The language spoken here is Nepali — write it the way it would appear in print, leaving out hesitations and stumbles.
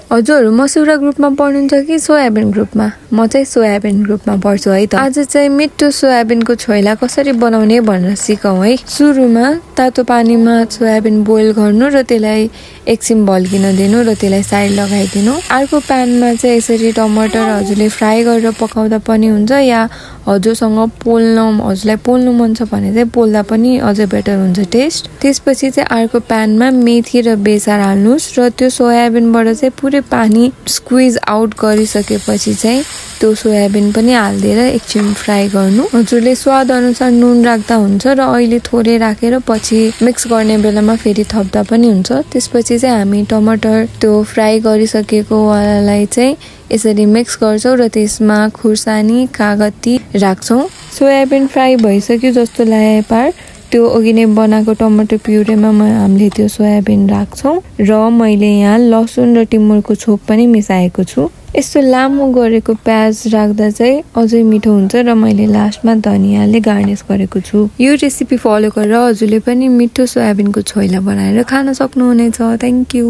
हजुर मसुरा ग्रुपमा पढ्नुहुन्छ कि सोयाबिन ग्रुपमा? म चाहिँ सोयाबिन ग्रुपमा पढ्छु है त। आज चाहिँ मिठो सोयाबिनको छोइला कसरी बनाउने भनेर सिकौँ है। सुरुमा तातो पानीमा सोयाबिन बोइल गर्नु र त्यसलाई एकछिन बल्किन दिनु र त्यसलाई साइड लगाइदिनु। अर्को प्यानमा चाहिँ यसरी टमाटर हजुरले फ्राई गरेर पकाउँदा पनि हुन्छ, या हजुरसँग हजुरलाई पोल्नु मन छ भने चाहिँ पोल्दा पनि अझै बेटर हुन्छ टेस्ट। त्यसपछि चाहिँ अर्को प्यानमा मेथी र बेसार हाल्नुहोस् र त्यो सोयाबिनबाट चाहिँ पुरै पानी स्क्विज आउट गरिसकेपछि चाहिँ त्यो सोयाबिन पनि हालिदिएर एकछिन फ्राई गर्नु। हजुरले स्वाद अनुसार नुन राख्दा हुन्छ र अहिले थोरै राखेर पछि मिक्स गर्ने बेलामा फेरि थप्दा पनि हुन्छ। त्यसपछि चाहिँ हामी टमाटर त्यो फ्राई गरिसकेको वालालाई चाहिँ यसरी मिक्स गर्छौँ र त्यसमा खुर्सानी कागती राख्छौँ। सोयाबिन फ्राई भइसक्यो जस्तो लागे पार त्यो अघि नै बनाएको टमाटर प्युरेमा हामीले त्यो सोयाबिन राख्छौँ र मैले यहाँ लसुन र टिमुरको छोप पनि मिसाएको छु। यस्तो लामो गरेको प्याज राख्दा चाहिँ अझै मिठो हुन्छ र मैले लास्टमा धनियाँले गार्निस गरेको छु। यो रेसिपी फलो गरेर हजुरले पनि मिठो सोयाबिनको छोइला बनाएर खान सक्नुहुनेछ। Thank you.